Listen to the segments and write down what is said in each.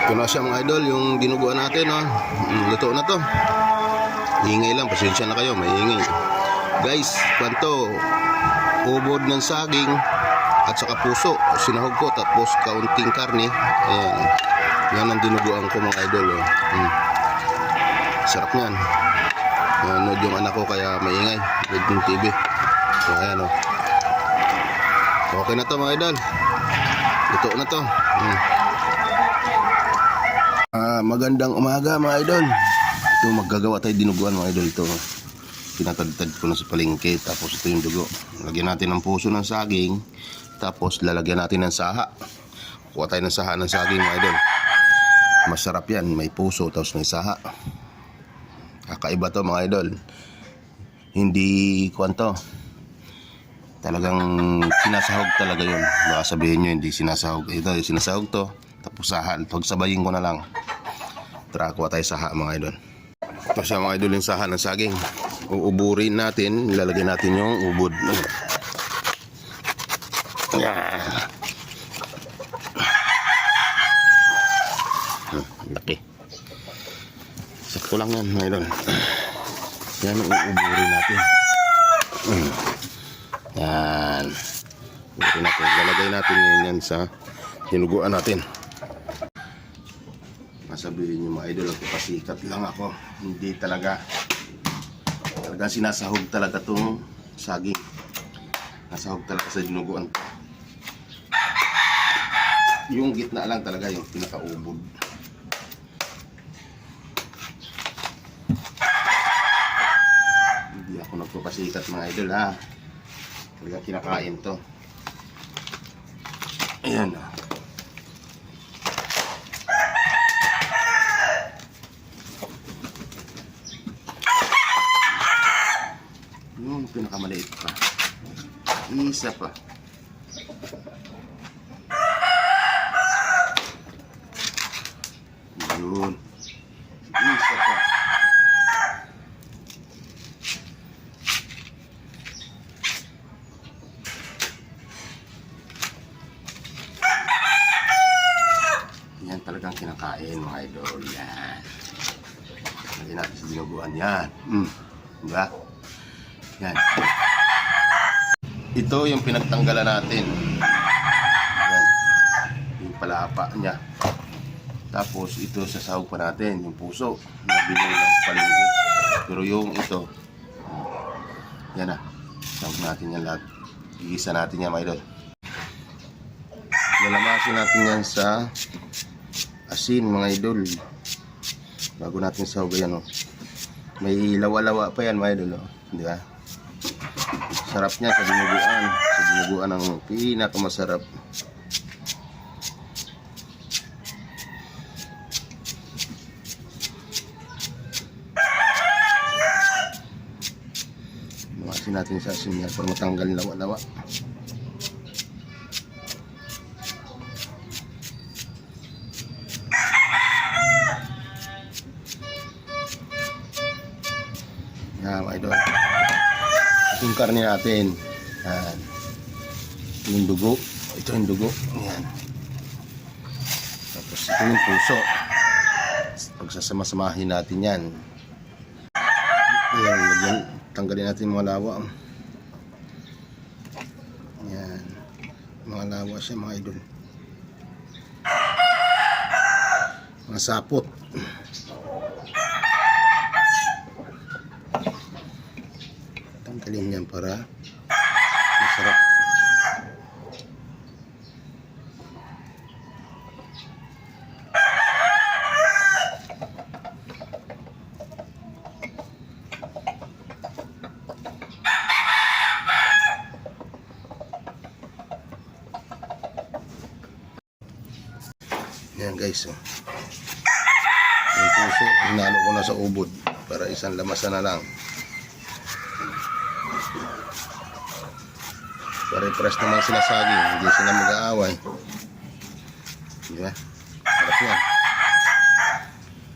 Ito na siya mga idol, yung dinuguan natin, oh. Luto na to. Ingay lang, pasensya na kayo, may ingay. Guys, kwanto, ubod ng saging at saka puso, sinahog ko, tapos kaunting karne. Ayan, yan ang dinuguan ko mga idol, oh. Sarap yan. Nanood yung anak ko kaya maingay, with yung TV. So ayan, oh. Okay na to mga idol, luto na to. Magandang umaga mga idol. Ito maggagawa tayo dinuguan mga idol. Ito pinatagtad ko na sa palengke. Tapos ito yung dugo. Lagyan natin ng puso ng saging. Tapos lalagyan natin ng saha. Kuha tayo ng saha ng saging mga idol. Masarap yan, may puso tapos may saha. Kakaiba to mga idol. Hindi kwanto, talagang sinasahog talaga yun. Baka sabihin nyo hindi sinasahog. Ito yung sinasahog to, tapos saha. Pagsabayin ko na lang. Tara, kuha tayo saha mga idol. Ito siya mga idol, yung saha ng saging. Uuburin natin, ilalagay natin yung ubod. Laki. Sakto lang yan mga idol. Yan ang uuburin natin. Yan. Uuburin natin. Lalagay natin yan sa dinuguan natin. Masabihin nyo mga idol, pasikat lang ako. Hindi talagang sinasahog talaga itong saging. Nasahog talaga sa dinuguan. Yung gitna lang talaga yung pinakaubod. Hindi ako nagpapasikat mga idol, ha. Talaga kinakain to. Ayan, ha. Yung pinakamaliit pa, isa pa. Yun, isa pa. Yan talagang kinakain mga idol. Yan, lagyan natin sa dinuguan yan. Diba? Yan. Ito yung pinagtanggalan natin. Yan. Yung palapa niya. Tapos ito sasahog pa natin, yung puso. Nabili lang sa palengke. Pero yung ito, yan na. Sahog natin yan lahat. Iisa natin yan mga idol. Lalamasin natin yan sa asin mga idol. Bago natin sahog yan, oh. May lawa-lawa pa yan mga idol, oh. Di ba? Sarap niya sa dinuguan. Sa dinuguan ang pinakamasarap. Makasin natin sa asin niya para matanggal lawa-lawa. Yan mga idol. Yung karne natin. Yan. Yung dugo. Ito yung dugo. Yan. Tapos ito yung puso. Pagsasama-samahin natin yan. Ayan, lagyan. Tanggalin natin mga lawa. Yan. Mga lawa siya mga idol. Mga sapot. Tanggalin yan para masarap. Yan guys, oh. Yung puso, hinalo ko na sa ubod para isang lamasan na lang. Pare-press naman sila saging, hindi sila mag-aaway. Diba? Sarap yan.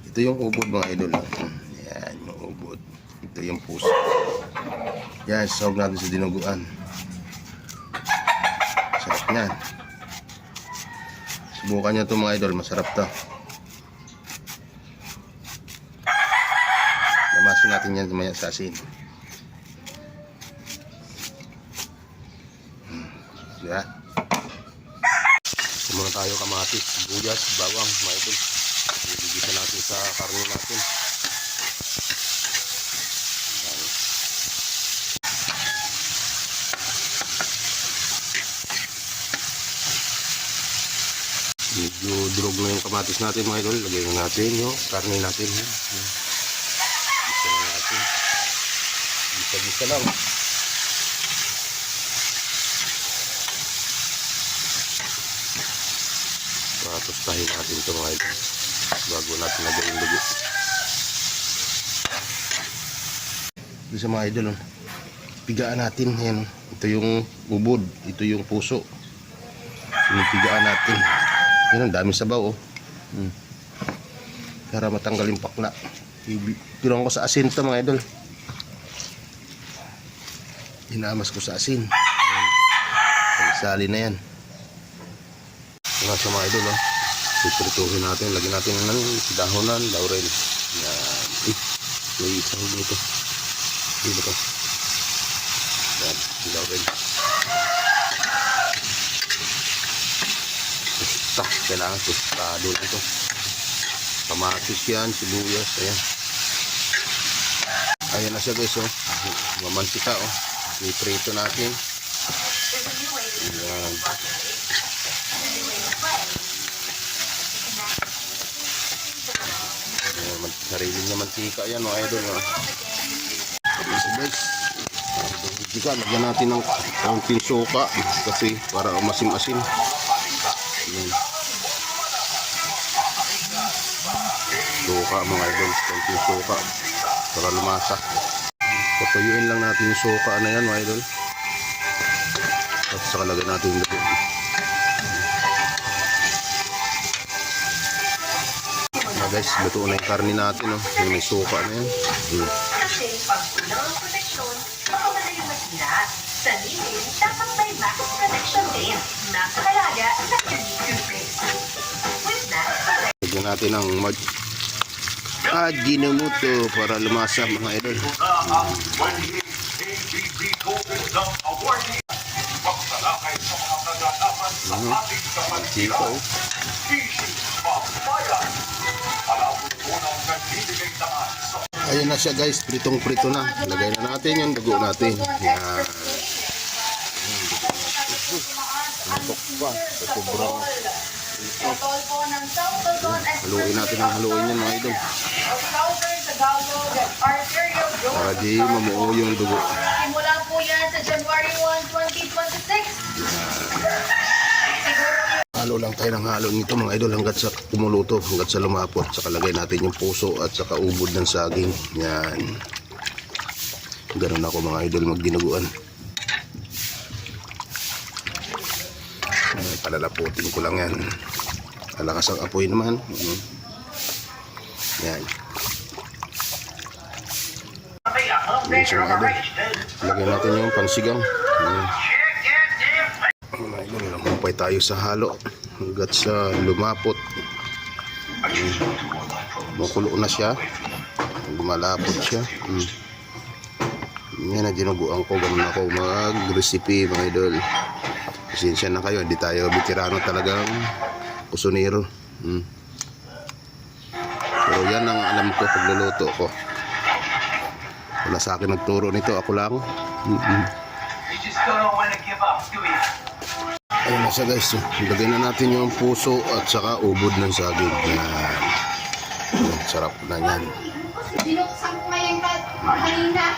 Ito yung ubod mga idol. Yan yung ubod. Ito yung puso. Yan, sahog natin sa dinuguan. Sarap yan. Subukan nyo ito mga idol, masarap to. Lamasin natin yan mamaya sa asin. Yeah. Muna tayo kamatis, sibuyas, bawang, mga idol. Ibigisa natin sa karne natin. Medyo durog na yung kamatis natin mga idol. Lagyan na natin yung karne natin. Gisa na natin. Gisa lang. Tustahin natin ito mga idol bago natin lagay yung dugo. Ito sa mga idol, pigaan natin. Ayan, ito yung ubod, ito yung puso. Pinipigaan natin. Yan, ang daming sabaw para matanggal yung pakla. Tirong ko sa asin ito mga idol. Hinamas ko sa asin. Sali na yan. Ito sa mga idol, piprituhin natin. Lagyan natin ng dahonan, laurel. Yan. May isang dito. Dito ko. Yan, laurel. Tusta, kailangan tustado na ito. Kamatis yan, sibuyas, ayan. Ayan na siya guys, mamantika, iprito natin. Ayan. Sarili niya mantika yan mga idol. So guys, lagyan natin ng konting suka kasi para masim-asim. Suka mga idol, konting suka para lumasa. Patuyuin lang natin yung suka na yan mga idol. At saka lagyan natin yung dugo. Guys, luto na yung karne natin, yung may suka na yan. Kasi pagkulang ang proteksyon, makawala yung masira. Sa lilim, dapat may max protection din. Max Kalaga sa toothpaste. With max protection. Lagyan natin ng Ajinomoto para lumasa mga idol. Siko. Ayun na siya guys, pritong-prito na. Lagay na natin yung dugo natin. Yan. Tumpok pa. Sa sobrang haluin natin ang haluin yan mga idol. Para di mamuo yung dugo. Simula po yan sa January 1, 2026. Halo lang tayo ng halo nito mga idol hanggat sa kumuluto, hanggat sa lumapot. Saka lagay natin yung puso at saka ubod ng saging. Yan. Ganun ako mga idol magdinuguan. Palalaputin ko lang yan. Alakas ang apoy naman. Yan. Yan siya mga idol. Lagyan natin yung pansigang. Yan. Mga idol, lamumpay tayo sa halo hanggat sa lumapot. Makulo na siya. Gumalapot siya. Yan na dinuguan ko. Ganun ako mag-recipe mga idol. Pasensya na kayo, hindi tayo veterano talagang kusunero. Pero yan ang alam ko pagluluto ko. Wala sa akin nagturo nito, ako lang. Ayun na siya guys, ilagay na natin yung puso at saka ubod ng saging. Yan. Sarap na yan. Binuksan ko ngayon kanina.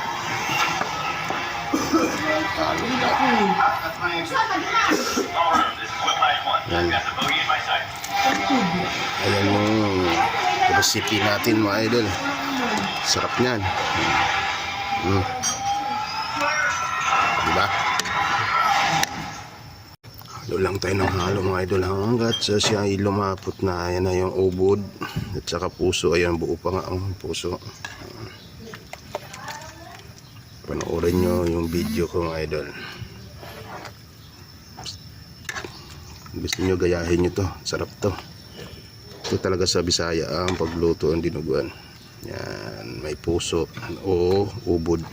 Yan. Ayan yung recipe natin mga idol. Sarap niyan. Diba? Halo lang tayo ng halo mga idol hanggat sa siya ay lumapot na. Ayan na yung ubod at saka puso. Ayan, buo pa nga ang puso. Panoorin nyo yung video ko mga idol. Gusto nyo gayahin nyo to. Sarap to. Ito talaga sa Bisaya ang pagluto ang dinuguan. Yan, may puso o ubod.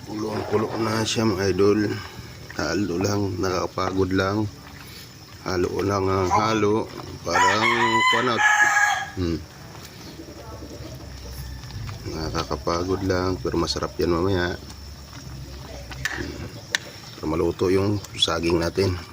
Kulong-kulo na siya mga idol. Halo lang, nakakapagod lang. Halo lang ang halo. Parang panot. Nakakapagod lang pero masarap yan mamaya. Para maluto yung saging natin.